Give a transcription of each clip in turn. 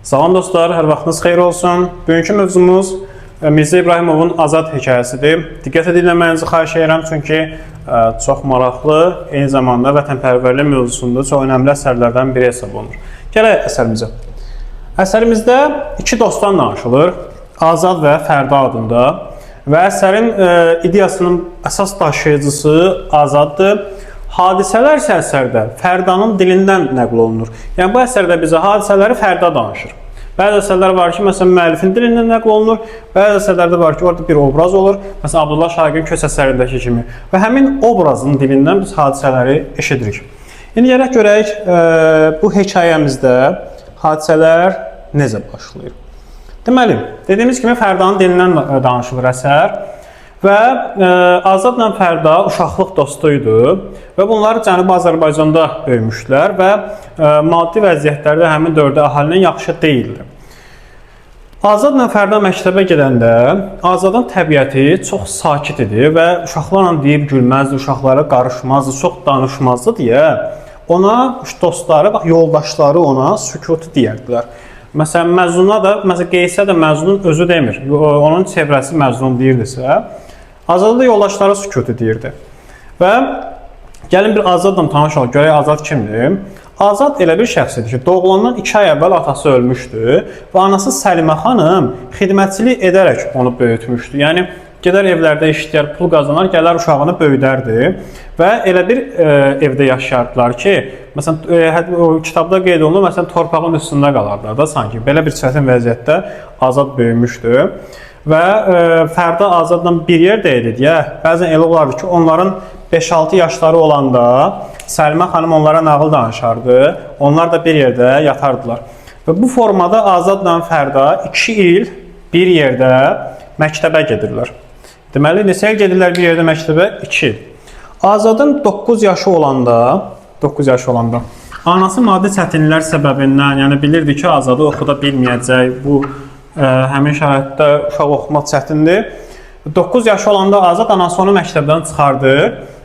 Salam dostlar, hər vaxtınız xeyir olsun. Bugünkü mövzumuz Mirzə İbrahimovun Azad hekayəsidir. Diqqət edilməmənizi xahiş edirəm, çünki çox maraqlı, eyni zamanda vətənpərvərlik mövzusunda çox önəmli əsərlərdən biri hesab olunur. Gələk əsərimizə. Əsərimizdə iki dostdan danışılır, Azad və Fərda adında və əsərin ideyasının əsas daşıyıcısı Azaddır. Hadisələr isə əsərdə Fərdanın dilindən nəql olunur. Yəni, bu əsərdə bizə hadisələri Fərda danışır. Bəzi əsərlər var ki, məsələn, müəllifin dilindən nəql olunur. Bəzi əsərlərdə var ki, orada bir obraz olur. Məsələn, Abdullah Şaiqin Köç əsərindəki kimi. Və həmin obrazın dilindən biz hadisələri eşidirik. İndi gələk görək, bu hekayəmizdə hadisələr necə başlayır. Deməli, dediyimiz kimi Fərdanın dilindən danışılır əsər. Və Azadla Fərda uşaqlıq dostuydu və bunlar Cənubi Azərbaycanda böyümüşdülər və maddi vəziyyətlərdə həmin dövrdə əhalinin yaxşı deyildi. Azadla Fərda məktəbə gedəndə Azadın təbiəti çox sakit idi və uşaqlarla deyib gülməzdi, uşaqlara qarışmazdı, çox danışmazdı deyə ona dostları, yoldaşları ona sükutu deyərdilər. Məsələn, Məzuna da, Qeysə də Məzunun özü demir, onun çevrəsi Məzun deyirdisə, Azadda yoldaşlara sükutu deyirdi. Və gəlin bir Azadla tanış olaq, görək Azad kimdir? Azad elə bir şəxsidir ki, doğulandan 2 ay əvvəl atası ölmüşdü və anası Səlimə xanım xidmətçilik edərək onu böyütmüşdü. Yəni, gedər evlərdə işləyər, pul qazanar, gələr uşağını böyüdərdi və elə bir evdə yaşayardılar ki, məsələn, o kitabda qeyd olunur, məsələn, torpağın üstündə qalardılar da sanki. Belə bir çətin vəziyyətdə Azad böyümüşdü. Və Fərda Azadla bir yerdə idi deyə, bəzən elə olardı ki, onların 5-6 yaşları olanda Səlimə xanım onlara nağıl danışardı, onlar da bir yerdə yatardılar. Və bu formada Azadla Fərda 2 il bir yerdə məktəbə gedirlər. Deməli, neçə il gedirlər bir yerdə məktəbə? 2 il. Azadın 9 yaşı olanda anası maddi çətinliklər səbəbindən, yəni bilirdi ki, Azadı oxuda bilməyəcək, bu həmin şəraitdə uşaq oxumaq çətindir. 9 yaşı olanda Azad anası onu məktəbdən çıxardı.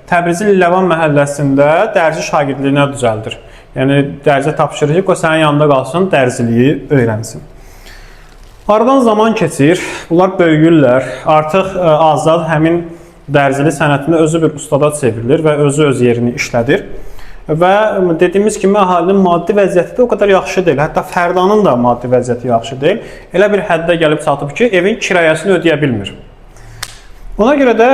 Təbrizin Ləvan məhəlləsində dərzi şagirdliyinə düzəldir. Yəni, dərzə tapşırır ki, o sənin yanında qalsın, dərziliyi öyrənsin. Aradan zaman keçir, bunlar böyüyürlər. Artıq Azad həmin dərzili sənətində özü bir ustada çevrilir və özü öz yerini işlədir. Və dediyimiz kimi, əhalinin maddi vəziyyəti də o qədər yaxşı deyil. Hətta Fərdanın da maddi vəziyyəti yaxşı deyil. Elə bir həddə gəlib çatıb ki, evin kirayəsini ödəyə bilmir. Ona görə də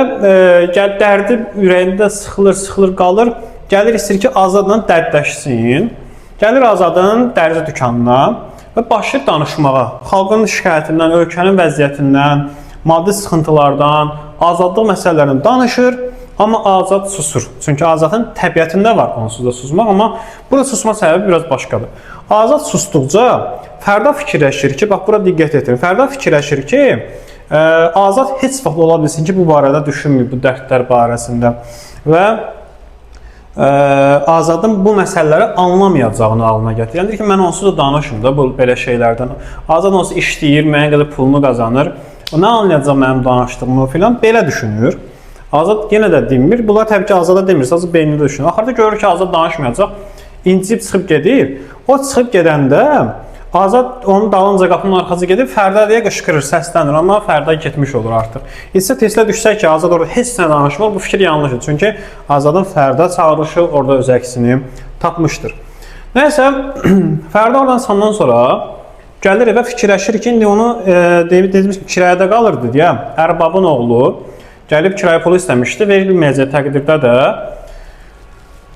dərdi ürəyində sıxılır, qalır. Gəlir, istəyir ki, Azadla dərdləşsin. Gəlir Azadın dərzi dükanına və başlayır danışmağa. Xalqın şikayətindən, ölkənin vəziyyətindən, maddi sıxıntılardan, azadlıq məsələlərindən danışır. Amma Azad susur. Çünki Azadın təbiətində var onsuz da susmaq, amma burada susma səbəbi biraz başqadır. Azad susduqca Fərda fikirləşir ki, bax, bura diqqət etin. Fərda fikirləşir ki, Azad heç vaxt ola bilsin ki, bu barədə düşünmür, bu dərdlər barəsində. Və Azadın bu məsələləri anlamayacağını ağlına gətirir. Yəni, ki, mən onsuz da danışım da bu belə şeylərdən. Azad onsuz işləyir, mənə qədər pulunu qazanır. Nə anlayacaq mənim danışdığımı filan, belə düşünür. Azad yenə də dinmir. Bunlar təbii ki, Azada demir, sadəcə beynində düşünür. Axırda görür ki, Azad danışmayacaq, incib çıxıb gedir. O çıxıb gedəndə Azad onun dalınca qapının arxası gedib, Fərda deyə qışqırır, səslənir, amma Fərda getmiş olur artıq. İstə teslə düşsək ki, Azad orada heç nə danışmır, bu fikir yanlışdır. Çünki Azadın Fərda çağırışı orada öz əksini tapmışdır. Nəysə, Fərda oradan sandan sonra gəlir və fikirləşir ki, indi onu dediyimiz kirayədə qalırdı deyə, ərbabın oğlu gəlib kirayə pulu istəmişdi, verilməyəcək təqdirdə də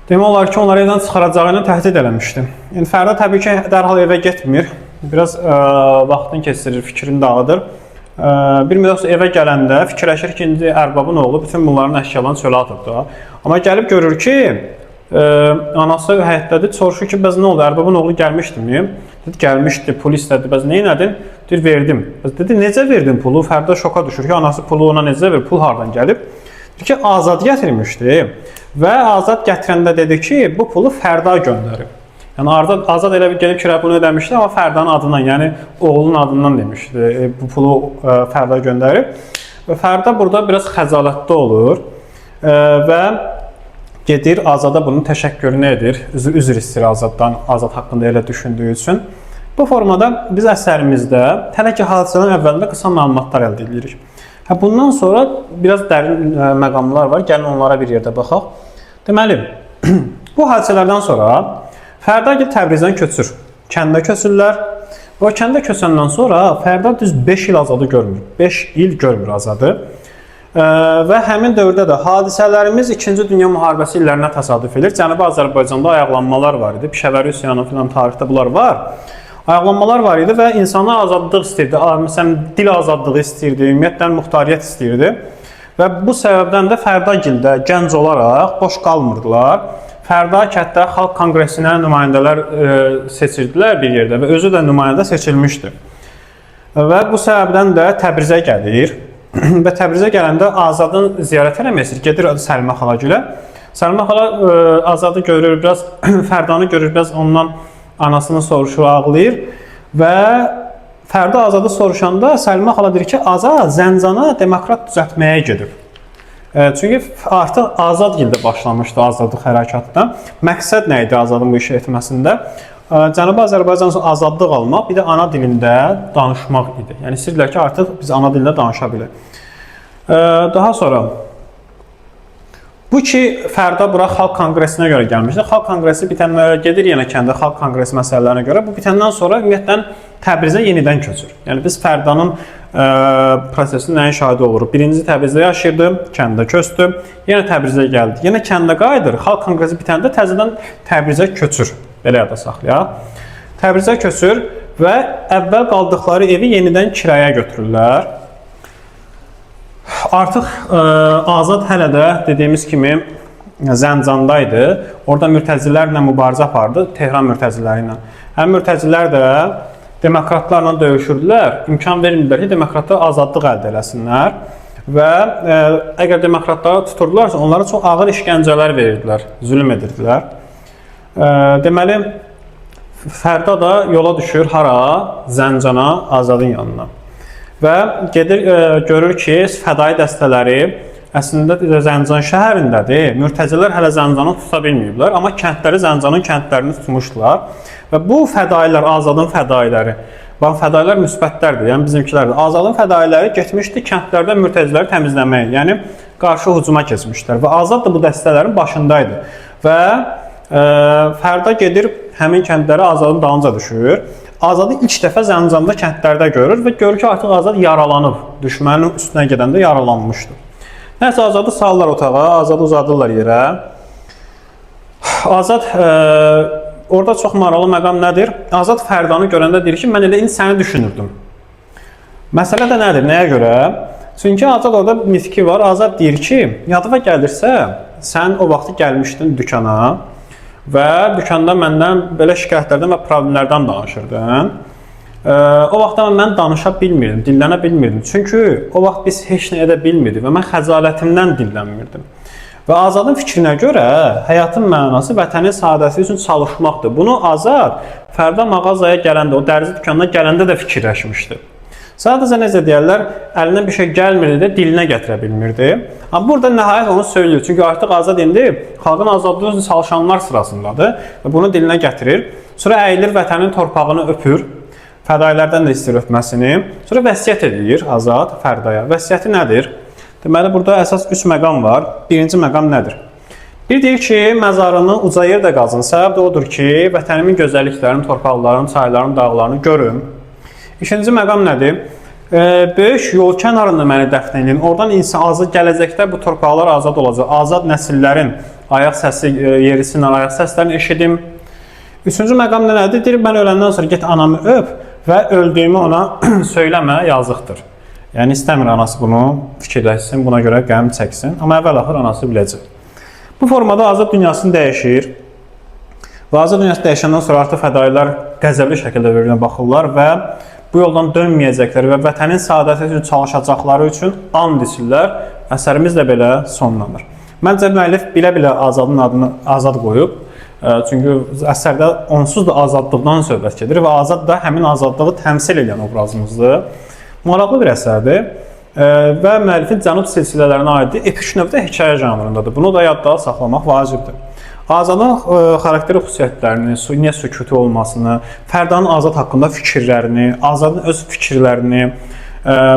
demək olar ki, onları evdən çıxaracağı ilə təhdid eləmişdi. Yəni, Fərda təbii ki, dərhal evə getmir, biraz vaxtını keçirir, fikrini dağıdır. Bir müddət evə gələndə fikirləşir ki, indi ərbabın oğlu bütün bunların əşyalarını çölə atıb da. Amma gəlib görür ki, anası həyətdədir, soruşur ki, bəs nə oldu, ərbabın oğlu gəlmişdimi? Dedi, gəlmişdi, pul istədi, bəs nə elədin? Deyir, verdim. Dedi, necə verdin pulu? Fərda şoka düşür ki, anası pulu ona necə verir, pul hardan gəlib? Deyir ki, Azad gətirmişdi və Azad gətirəndə dedi ki, bu pulu Fərda göndərib. Yəni, Azad elə bir gəlib kirayə pulunu ödəmişdi, amma Fərdanın adından, yəni oğlunun adından demişdi, bu pulu Fərda göndərib. Və Fərda burada biraz xəcalətli olur və gedir, Azada bunun təşəkkürünü edir, üzr istəyir Azaddan, Azad haqqında elə düşündüyü üçün Bu formada biz əsərimizdə hələ ki hadisədən əvvəlində qısa məlumatlar əldə edirik. Bundan sonra biraz dərin məqamlar var. Gəlin onlara bir yerdə baxaq. Deməli, bu hadisələrdən sonra Fərdagil Təbrizdən köçür. Kəndə köçürlər. O kəndə köçəndən sonra Fərda düz 5 il Azadı görmür. 5 il görmür Azadı. Və həmin dövrdə də hadisələrimiz 2-ci Dünya müharibəsi illərinə təsadüf edir. Cənubi Azərbaycanda ayaqlanmalar var idi. Pişəvəri üsyanı filan tarixdə bunlar var. Ayaqlanmalar var idi və insanlar azadlıq istəyirdi. Məsələn, dil azadlığı istəyirdi, ümumiyyətlə muxtariyyət istəyirdi. Və bu səbəbdən də Fərdagildə gənc olaraq boş qalmırdılar. Fərda kənddə Xalq Konqresinə nümayəndələr seçirdilər bir yerdə və özü də nümayəndə seçilmişdi. Və bu səbəbdən də Təbrizə gəlir və Təbrizə gələndə Azadın ziyarət eləmək istəyir. Gedir Səlimə xala gülə. Səlimə xala Azadı görür, biraz Fərdanı görür, biraz ondan anasını soruşur, ağlayır və Fərda Azadı soruşanda Səlimə xala deyir ki, Azad Zəncana demokrat düzəltməyə gedib. Çünki artıq Azadgildə başlamışdı azadlıq hərəkatına. Məqsəd nə idi Azadın bu işi etməsində? Cənubi Azərbaycan üçün azadlıq almaq, bir də ana dilində danışmaq idi. Yəni istəyirdilər ki, artıq biz ana dilində danışa bilək. Daha sonra bu ki, Fərda bura Xalq Konqresinə görə gəlmişdi. Xalq Konqresi bitəndən gedir yenə kəndə Xalq Konqresi məsələlərinə görə. Bu bitəndən sonra ümumiyyətlə Təbrizə yenidən köçür. Yəni biz Fərdanın prosesinin nəyin şahidi oluruq? Birinci Təbrizdə yaşayırdı, kəndə köçdü, yenə Təbrizə gəldi. Yenə kəndə qayıdır. Xalq Konqresi bitəndə təzədən Təbrizə köçür. Belə yada saxlayaq. Təbrizə köçür və əvvəl qaldıqları evi yenidən kiraya götürürlər. Artıq Azad hələ də dediyimiz kimi Zəncanda idi. Orada mürtəzilərlə mübarizə apardı, Tehran mürtəziləri ilə. Həm mürtəzilər də demokratlarla döyüşürdülər, imkan vermirdilər ki, demokratlar azadlıq əldə eləsinlər və əgər demokratları tuturdularsa, onlara çox ağır işgəncələr verirdilər, zülm edirdilər. Deməli, Fərda da yola düşür hara? Zəncana, Azadın yanına. Və gedir, görür ki, fədai dəstələri əslində Zəncan şəhərindədir. Mürtəzilər hələ Zəncanı tuta bilməyiblər, amma kəndləri Zəncanın kəndlərini tutmuşdular. Və bu fədailər, Azadın fədailəri, fədailər müsbətlərdir, yəni bizimkilərdir. Azadın fədailəri getmişdi kəndlərdə mürtəziləri təmizləməyə, yəni qarşı hücuma keçmişlər və Azad da bu dəstələrin başındaydı. Və Fərda gedir, həmin kəndləri Azadın dalınca düşür. Azadı ilk dəfə Zəncanda kəndlərdə görür və görür ki, artıq Azad yaralanıb, düşmənin üstünə gedəndə yaralanmışdı. Nəsə Azadı salırlar otağa, Azadı uzadırlar yerə. Azad orada çox maraqlı məqam nədir? Azad Fərdanı görəndə deyir ki, mən elə indi səni düşünürdüm. Məsələ də nədir? Nəyə görə? Çünki Azad orada mitki var. Azad deyir ki, yadıma gəlirsə, sən o vaxtı gəlmişdin dükana və dükanda məndən belə şikayətlərdən və problemlərdən danışırdın. O vaxtda mən danışa bilmirdim, dillənə bilmirdim. Çünki o vaxt biz heç nə edə bilmirdik və mən xəcalətimdən dillənmirdim. Və Azadın fikrinə görə həyatın mənası vətənin saadəti üçün çalışmaqdır. Bunu Azad Fərda mağazaya gələndə, o dərzi dükanına gələndə də fikirləşmişdi. Sadəcə necə deyərlər, əlinə bir şey gəlmirdi də dilinə gətirə bilmirdi. Amma burada nəhayət onu söylüyor. Çünki artıq Azad indi xalqın azadlığı üçün çalışanlar sırasındadır və bunu dilinə gətirir. Sonra əyilir vətənin torpağını öpür. Fədailərdən də istəyir öpməsini. Sonra vəsiyyət edir Azad Fərdaya. Vəsiyyəti nədir? Deməli, burada əsas 3 məqam var. Birinci məqam nədir? Bir deyir ki, məzarını uca yerdə qazın. Səbəb də odur ki, vətənimin gözəlliklərini, torpaqlarını, çaylarını, dağlarını görün. İkinci məqam nədir? Böyük yol kənarında məni dəfn edin. Oradan insan azad gələcəkdə bu torpaqlar azad olacaq. Azad nəsillərin ayaq səsi yerisindən ayaq səslərini eşidim. Üçüncü məqam nədir? Deyir, mən öləndən sonra get anamı öp və öldüyümü ona söyləmə, yazıqdır. Yəni istəmir anası bunu fikirləşsin, buna görə qəm çəksin. Amma əvvəl-axır anası biləcək. Bu formada azad dünyasını dəyişir. Və azad dünyası dəyişəndən sonra artıq fədailər qəzəbli şəkildə bir-birinə baxırlar və bu yoldan dönməyəcəkləri və vətənin saadəti üçün çalışacaqları üçün and içirlər. Əsərimiz də belə sonlanır. Məncə müəllif bilə-bilə Azadın adını Azad qoyub. Çünki əsərdə onsuz da azadlıqdan söhbət gedir və Azad da həmin azadlığı təmsil edən obrazımızdır. Maraqlı bir əsərdir və müəllifin cənub silsilələrinə aid epik növdə hekayə janrındadır. Bunu da yadda saxlamaq vacibdir. Azadın xarakteri xüsusiyyətlərini, niyə sükutu olmasını, Fərdanın Azad haqqında fikirlərini, Azadın öz fikirlərini,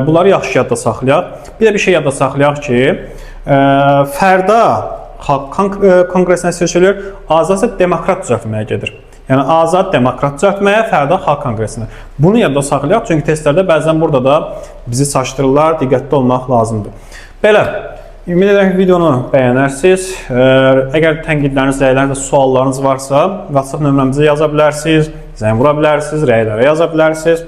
bunları yaxşı yadda saxlayaq. Bir də bir şey yadda saxlayaq ki, Fərda Xalq Konqresinə seçilir, Azad isə demokrat düzəltməyə gedir. Yəni Azad demokrat düzəltməyə, Fərda Xalq Konqresinə. Bunu yadda saxlayaq, çünki testlərdə bəzən burada da bizi çaşdırırlar, diqqətli olmaq lazımdır. Belə, ümid edirəm ki, videonu bəyənərsiniz. Əgər tənqidləriniz, rəyləriniz, suallarınız varsa, WhatsApp nömrəmizə yaza bilərsiniz, zəng vura bilərsiniz, rəylərə yaza bilərsiniz.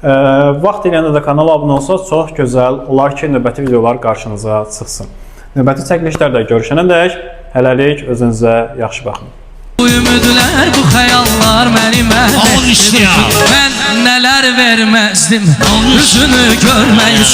Vaxt eləyəndə də kanala abunə olsa çox gözəl olar ki, növbəti videolar qarşınıza çıxsın. Növbəti çəkilişlərdə görüşənədək, hələlik özünüzə yaxşı baxın. Bu ümidlər, bu xəyallar məni məhv etdi. Mən nələr verməzdim, üzünü görmək üçün.